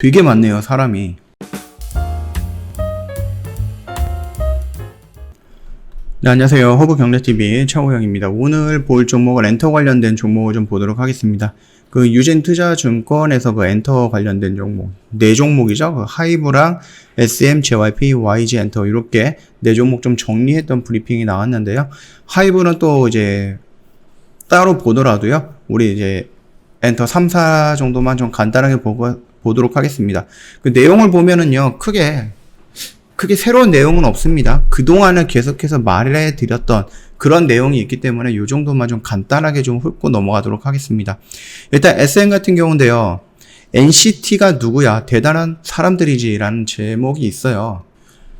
되게 많네요, 사람이. 네, 안녕하세요. 허브경제TV 최호영입니다. 오늘 볼 종목은 엔터 관련된 종목을 좀 보도록 하겠습니다. 그 유진투자증권에서 그 엔터 관련된 종목, 네 종목이죠. 그 하이브랑 SM, JYP, YG 엔터 이렇게 네 종목 좀 정리했던 브리핑이 나왔는데요. 하이브는 또 이제 따로 보더라도요. 우리 이제 엔터 3, 4 정도만 좀 간단하게 보도록 하겠습니다. 그 내용을 보면은요, 크게 새로운 내용은 없습니다. 그동안은 계속해서 말해 드렸던 그런 내용이 있기 때문에 이 정도만 좀 간단하게 좀 훑고 넘어가도록 하겠습니다. 일단 SM 같은 경우인데요. NCT가 누구야? 대단한 사람들이지 라는 제목이 있어요.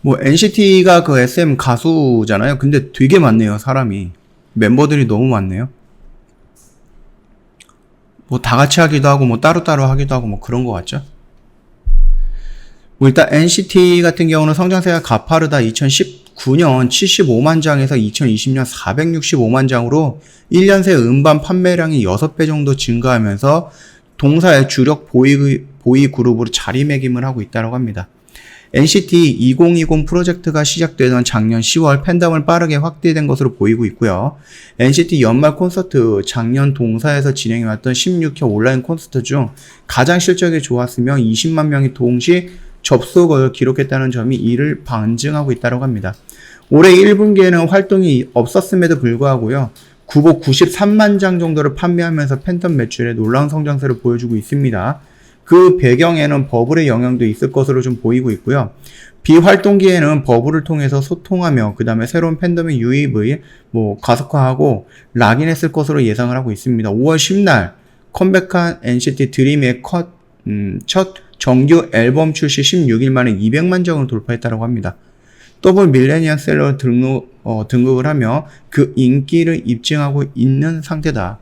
뭐 NCT가 그 SM 가수잖아요. 근데 되게 많네요, 사람이. 멤버들이 너무 많네요. 뭐 다 같이 하기도 하고 뭐 따로따로 하기도 하고 뭐 그런 것 같죠? 뭐 일단 NCT 같은 경우는 성장세가 가파르다. 2019년 75만 장에서 2020년 465만 장으로 1년 새 음반 판매량이 6배 정도 증가하면서 동사의 주력 보이 그룹으로 자리매김을 하고 있다고 합니다. NCT 2020 프로젝트가 시작되던 작년 10월 팬덤을 빠르게 확대된 것으로 보이고 있고요. NCT 연말 콘서트, 작년 동사에서 진행해왔던 16회 온라인 콘서트 중 가장 실적이 좋았으며 20만 명이 동시 접속을 기록했다는 점이 이를 반증하고 있다고 합니다. 올해 1분기에는 활동이 없었음에도 불구하고요. 구복 93만 장 정도를 판매하면서 팬덤 매출에 놀라운 성장세를 보여주고 있습니다. 그 배경에는 버블의 영향도 있을 것으로 좀 보이고 있고요. 비활동기에는 버블을 통해서 소통하며 그 다음에 새로운 팬덤의 유입을 가속화하고 락인했을 것으로 예상을 하고 있습니다. 5월 10날 컴백한 NCT 드림의 첫 정규 앨범 출시 16일 만에 200만 장을 돌파했다고 합니다. 더블 밀레니엄 셀러 등극을 하며 그 인기를 입증하고 있는 상태다.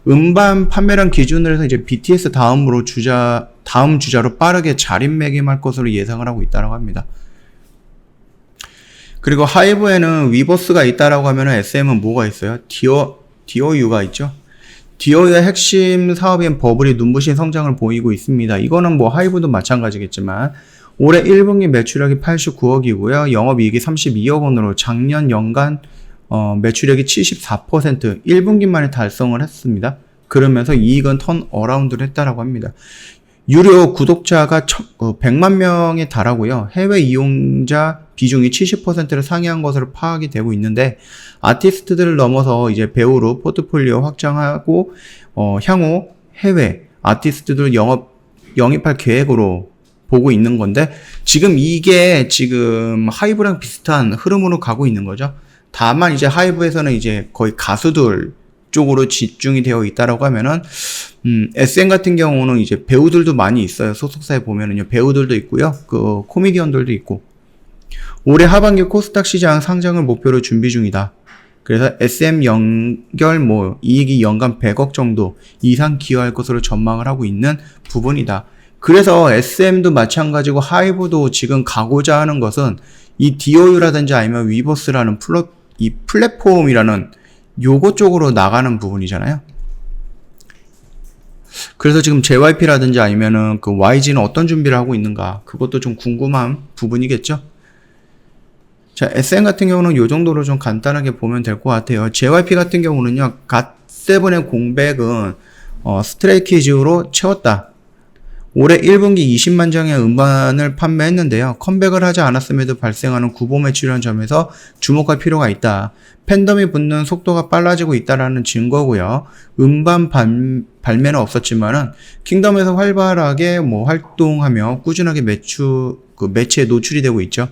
음반 판매량 기준으로 해서 이제 BTS 다음 주자로 빠르게 자리매김할 것으로 예상을 하고 있다고 합니다. 그리고 하이브에는 위버스가 있다라고 하면 SM은 뭐가 있어요? 디어유가 있죠. 디어유의 핵심 사업인 버블이 눈부신 성장을 보이고 있습니다. 이거는 뭐 하이브도 마찬가지겠지만 올해 1분기 매출액이 89억이고요. 영업이익이 32억 원으로 작년 연간 매출액이 74% 1분기 만에 달성을 했습니다. 그러면서 이익은 턴어라운드를 했다라고 합니다. 유료 구독자가 100만 명에 달하고요. 해외 이용자 비중이 70%를 상회한 것으로 파악이 되고 있는데 아티스트들을 넘어서 이제 배우로 포트폴리오 확장하고 향후 해외 아티스트들 영입할 계획으로 보고 있는 건데 이게 지금 하이브랑 비슷한 흐름으로 가고 있는 거죠. 다만 이제 하이브에서는 이제 거의 가수들 쪽으로 집중이 되어 있다라고 하면은 SM 같은 경우는 이제 배우들도 많이 있어요. 소속사에 보면은요. 배우들도 있고요. 그 코미디언들도 있고. 올해 하반기 코스닥 시장 상장을 목표로 준비 중이다. 그래서 SM 연결 이익이 연간 100억 정도 이상 기여할 것으로 전망을 하고 있는 부분이다. 그래서 SM도 마찬가지고 하이브도 지금 가고자 하는 것은 이 디오유라든지 아니면 위버스라는 이 플랫폼이라는 요거 쪽으로 나가는 부분이잖아요. 그래서 지금 JYP라든지 아니면은 그 YG는 어떤 준비를 하고 있는가 그것도 좀 궁금한 부분이겠죠. 자, SM 같은 경우는 요 정도로 좀 간단하게 보면 될 것 같아요. JYP 같은 경우는요, 갓세븐의 공백은 스트레이키즈로 채웠다. 올해 1분기 20만 장의 음반을 판매했는데요. 컴백을 하지 않았음에도 발생하는 구보 매출이라는 점에서 주목할 필요가 있다. 팬덤이 붙는 속도가 빨라지고 있다라는 증거고요. 음반 발매는 없었지만은 킹덤에서 활발하게 활동하며 꾸준하게 매체에 노출이 되고 있죠.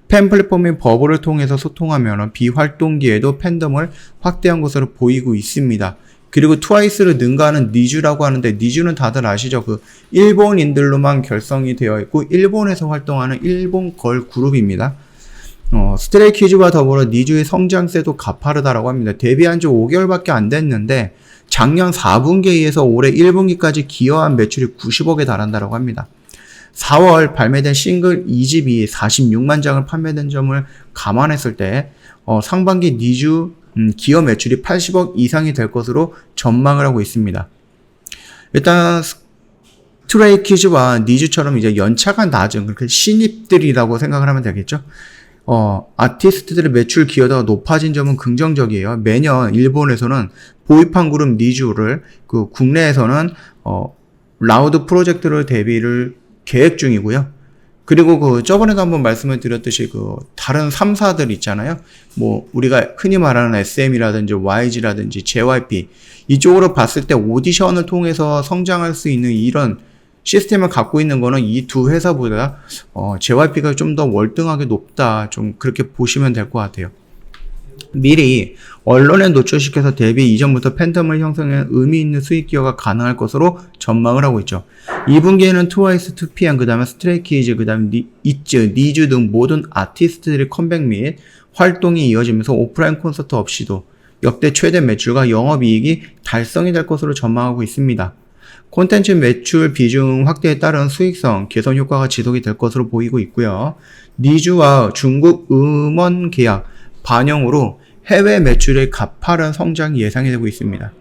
팬 플랫폼인 버블을 통해서 소통하면 비활동기에도 팬덤을 확대한 것으로 보이고 있습니다. 그리고 트와이스를 능가하는 니쥬라고 하는데 니쥬는 다들 아시죠? 그 일본인들로만 결성이 되어 있고 일본에서 활동하는 일본 걸 그룹입니다. 스트레이키즈와 더불어 니쥬의 성장세도 가파르다라고 합니다. 데뷔한 지 5개월밖에 안 됐는데 작년 4분기에서 올해 1분기까지 기여한 매출이 90억에 달한다라고 합니다. 4월 발매된 싱글 2집이 46만 장을 판매된 점을 감안했을 때 상반기 니쥬 기여 매출이 80억 이상이 될 것으로 전망을 하고 있습니다. 일단 스트레이키즈와 니즈처럼 이제 연차가 낮은 그렇게 신입들이라고 생각을 하면 되겠죠. 아티스트들의 매출 기여도가 높아진 점은 긍정적이에요. 매년 일본에서는 보이판 그룹 니즈를 그 국내에서는 라우드 프로젝트를 데뷔를 계획 중이고요. 그리고 저번에도 한번 말씀을 드렸듯이 다른 3사들 있잖아요. 뭐 우리가 흔히 말하는 SM이라든지 YG라든지 JYP 이쪽으로 봤을 때 오디션을 통해서 성장할 수 있는 이런 시스템을 갖고 있는 거는 이 두 회사보다 JYP가 좀 더 월등하게 높다. 좀 그렇게 보시면 될 것 같아요. 미리 언론에 노출시켜서 데뷔 이전부터 팬덤을 형성해 의미 있는 수익 기여가 가능할 것으로 전망을 하고 있죠. 2분기에는 트와이스, 2PM, 그 다음에 스트레이키즈, 그 다음에 이츠, 니즈 등 모든 아티스트들의 컴백 및 활동이 이어지면서 오프라인 콘서트 없이도 역대 최대 매출과 영업이익이 달성이 될 것으로 전망하고 있습니다. 콘텐츠 매출 비중 확대에 따른 수익성 개선 효과가 지속이 될 것으로 보이고 있고요. 니즈와 중국 음원 계약 반영으로 해외 매출의 가파른 성장이 예상이 되고 있습니다.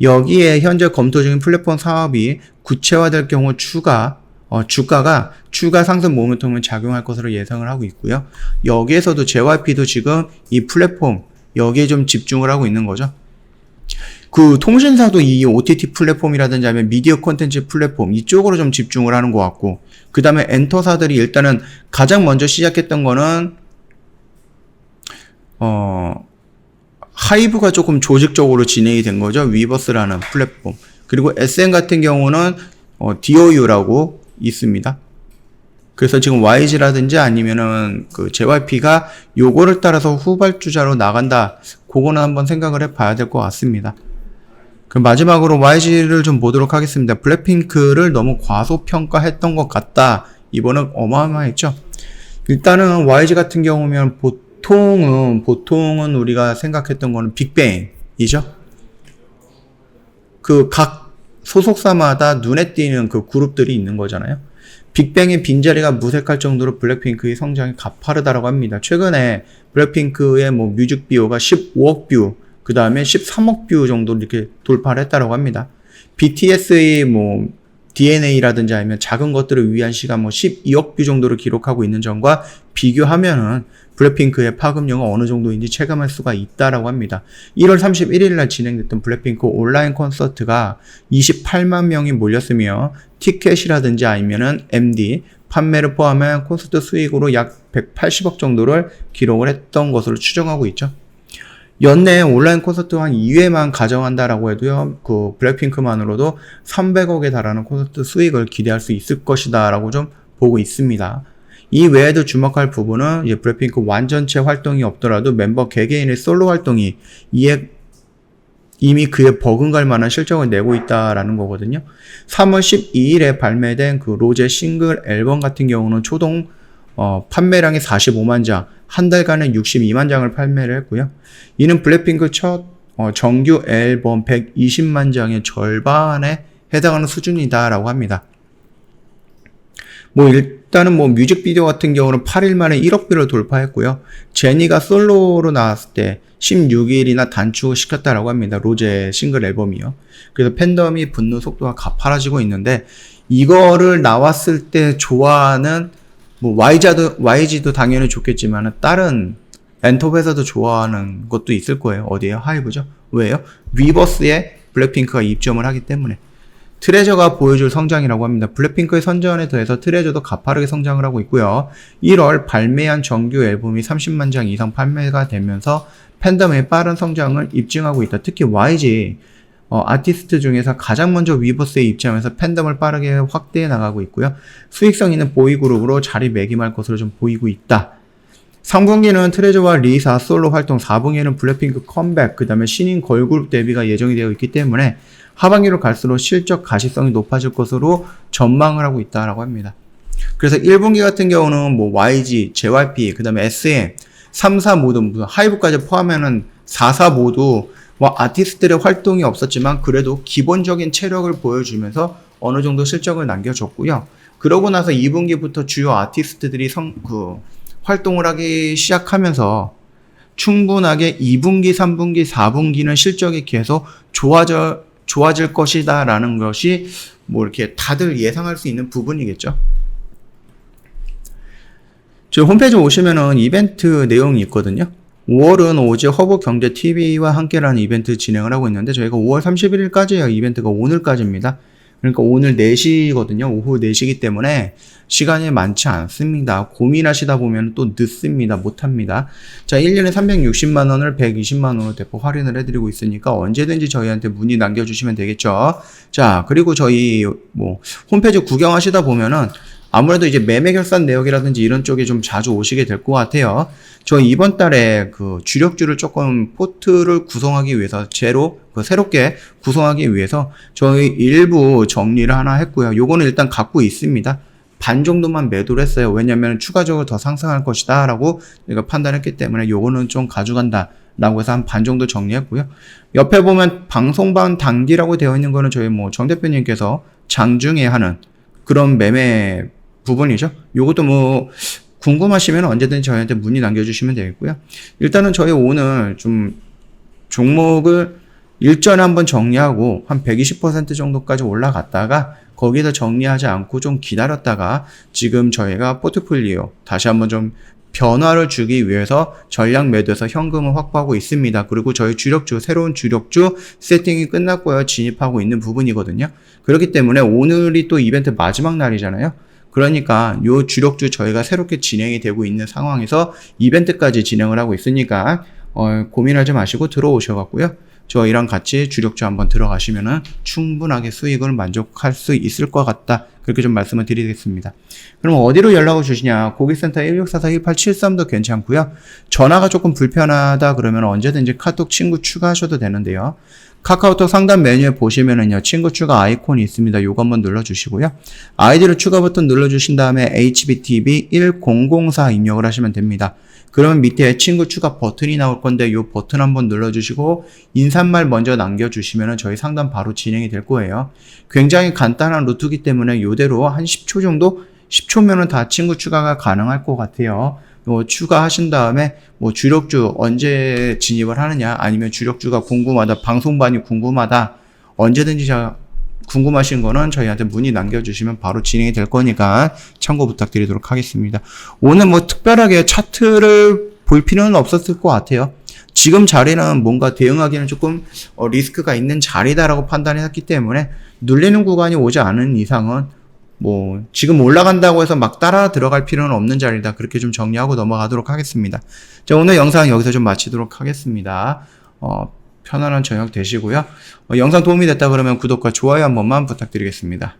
여기에 현재 검토 중인 플랫폼 사업이 구체화될 경우 주가가 추가 상승 모멘텀을 작용할 것으로 예상을 하고 있고요. 여기에서도 JYP도 지금 이 플랫폼 여기에 좀 집중을 하고 있는 거죠. 그 통신사도 이 OTT 플랫폼이라든지 아니면 미디어 콘텐츠 플랫폼 이쪽으로 좀 집중을 하는 것 같고, 그 다음에 엔터사들이 일단은 가장 먼저 시작했던 거는 하이브가 조금 조직적으로 진행이 된 거죠. 위버스라는 플랫폼. 그리고 SM 같은 경우는 DOU라고 있습니다. 그래서 지금 YG라든지 아니면은 그 JYP가 요거를 따라서 후발주자로 나간다. 그거는 한번 생각을 해봐야 될 것 같습니다. 그럼 마지막으로 YG를 좀 보도록 하겠습니다. 블랙핑크를 너무 과소평가했던 것 같다. 이번은 어마어마했죠. 일단은 YG 같은 경우면 보통은 우리가 생각했던 거는 빅뱅이죠. 그 각 소속사마다 눈에 띄는 그 그룹들이 있는 거잖아요. 빅뱅의 빈자리가 무색할 정도로 블랙핑크의 성장이 가파르다라고 합니다. 최근에 블랙핑크의 뭐 뮤직비디오가 15억 뷰, 그 다음에 13억 뷰 정도 이렇게 돌파를 했다라고 합니다. BTS의 뭐 DNA라든지 아니면 작은 것들을 위한 시간 뭐 12억 뷰 정도를 기록하고 있는 점과 비교하면은 블랙핑크의 파급력은 어느 정도인지 체감할 수가 있다라고 합니다. 1월 31일 날 진행됐던 블랙핑크 온라인 콘서트가 28만 명이 몰렸으며 티켓이라든지 아니면은 MD 판매를 포함한 콘서트 수익으로 약 180억 정도를 기록을 했던 것으로 추정하고 있죠. 연내 온라인 콘서트 한 2회만 가정한다라고 해도요, 그 블랙핑크만으로도 300억에 달하는 콘서트 수익을 기대할 수 있을 것이다 라고 좀 보고 있습니다. 이 외에도 주목할 부분은 이제 블랙핑크 완전체 활동이 없더라도 멤버 개개인의 솔로 활동이 이미 그에 버금갈 만한 실적을 내고 있다라는 거거든요. 3월 12일에 발매된 그 로제 싱글 앨범 같은 경우는 초동 판매량이 45만 장, 한 달간에 62만 장을 판매를 했고요. 이는 블랙핑크 첫 정규 앨범 120만 장의 절반에 해당하는 수준이다라고 합니다. 뭐 일단은 뭐 뮤직비디오 같은 경우는 8일 만에 1억 뷰를 돌파했고요. 제니가 솔로로 나왔을 때 16일이나 단축을 시켰다라고 합니다. 로제 싱글 앨범이요. 그래서 팬덤이 분노 속도가 가파라지고 있는데, 이거를 나왔을 때 좋아하는 뭐 YG도 당연히 좋겠지만 다른 엔터 회사도 좋아하는 것도 있을 거예요. 어디에요? 하이브죠. 왜요? 위버스에 블랙핑크가 입점을 하기 때문에. 트레저가 보여줄 성장이라고 합니다. 블랙핑크의 선전에 더해서 트레저도 가파르게 성장을 하고 있고요. 1월 발매한 정규 앨범이 30만 장 이상 판매가 되면서 팬덤의 빠른 성장을 입증하고 있다. 특히 YG 아티스트 중에서 가장 먼저 위버스에 입점해서 팬덤을 빠르게 확대해 나가고 있고요. 수익성 있는 보이그룹으로 자리매김할 것으로 좀 보이고 있다. 3분기는 트레저와 리사 솔로 활동, 4분기에는 블랙핑크 컴백, 그 다음에 신인 걸그룹 데뷔가 예정이 되어 있기 때문에 하반기로 갈수록 실적 가시성이 높아질 것으로 전망을 하고 있다라고 합니다. 그래서 1분기 같은 경우는 뭐 YG, JYP, 그 다음에 SM, 3사 모두 하이브까지 포함하면 4사 모두 뭐 아티스트들의 활동이 없었지만 그래도 기본적인 체력을 보여주면서 어느 정도 실적을 남겨줬고요. 그러고 나서 2분기부터 주요 아티스트들이 활동을 하기 시작하면서 충분하게 2분기, 3분기, 4분기는 실적이 계속 좋아져 좋아질 것이다 라는 것이 뭐 이렇게 다들 예상할 수 있는 부분이겠죠. 저희 홈페이지 오시면은 이벤트 내용이 있거든요. 5월은 오직 허브경제TV와 함께라는 이벤트 진행을 하고 있는데 저희가 5월 31일까지예요. 이벤트가 오늘까지입니다. 그러니까 오늘 4시거든요. 오후 4시이기 때문에 시간이 많지 않습니다. 고민하시다 보면 또 늦습니다. 못합니다. 자, 1년에 360만 원을 120만 원으로 대폭 할인을 해드리고 있으니까 언제든지 저희한테 문의 남겨주시면 되겠죠. 자, 그리고 저희 뭐 홈페이지 구경하시다 보면은 아무래도 이제 매매 결산 내역이라든지 이런 쪽에 좀 자주 오시게 될 것 같아요. 저 이번 달에 그 주력주를 조금 포트를 구성하기 위해서 새롭게 구성하기 위해서 저희 일부 정리를 하나 했고요. 요거는 일단 갖고 있습니다. 반 정도만 매도를 했어요. 왜냐면 추가적으로 더 상승할 것이다 라고 제가 판단했기 때문에 요거는 좀 가져간다 라고 해서 한 반 정도 정리했고요. 옆에 보면 방송반 단기라고 되어 있는 거는 저희 뭐 정 대표님께서 장중에 하는 그런 매매 부분이죠. 요것도 뭐 궁금하시면 언제든지 저희한테 문의 남겨주시면 되겠고요. 일단은 저희 오늘 좀 종목을 일전에 한번 정리하고 한 120% 정도까지 올라갔다가 거기서 정리하지 않고 좀 기다렸다가 지금 저희가 포트폴리오 다시 한번 좀 변화를 주기 위해서 전략 매도해서 현금을 확보하고 있습니다. 그리고 저희 주력주, 새로운 주력주 세팅이 끝났고요. 진입하고 있는 부분이거든요. 그렇기 때문에 오늘이 또 이벤트 마지막 날이잖아요. 그러니까 요 주력주 저희가 새롭게 진행이 되고 있는 상황에서 이벤트까지 진행을 하고 있으니까 고민하지 마시고 들어오셔갖고요. 저희랑 같이 주력주 한번 들어가시면은 충분하게 수익을 만족할 수 있을 것 같다. 그렇게 좀 말씀을 드리겠습니다. 그럼 어디로 연락을 주시냐? 고객센터 1644-1873도 괜찮고요. 전화가 조금 불편하다 그러면 언제든지 카톡 친구 추가하셔도 되는데요. 카카오톡 상단 메뉴에 보시면은요, 친구 추가 아이콘이 있습니다. 요거 한번 눌러주시고요. 아이디로 추가 버튼 눌러주신 다음에 HBTV1004 입력을 하시면 됩니다. 그러면 밑에 친구 추가 버튼이 나올 건데 요 버튼 한번 눌러주시고 인사말 먼저 남겨주시면은 저희 상담 바로 진행이 될 거예요. 굉장히 간단한 루트이기 때문에 요대로 한 10초 정도? 10초면은 다 친구 추가가 가능할 것 같아요. 추가하신 다음에 뭐 주력주 언제 진입을 하느냐 아니면 주력주가 궁금하다, 방송반이 궁금하다 언제든지 궁금하신 거는 저희한테 문의 남겨주시면 바로 진행이 될 거니까 참고 부탁드리도록 하겠습니다. 오늘 뭐 특별하게 차트를 볼 필요는 없었을 것 같아요. 지금 자리는 뭔가 대응하기는 조금 리스크가 있는 자리다라고 판단했기 때문에 눌리는 구간이 오지 않은 이상은 뭐 지금 올라간다고 해서 막 따라 들어갈 필요는 없는 자리다. 그렇게 좀 정리하고 넘어가도록 하겠습니다. 자, 오늘 영상 여기서 좀 마치도록 하겠습니다. 편안한 저녁 되시고요. 영상 도움이 됐다 그러면 구독과 좋아요 한 번만 부탁드리겠습니다.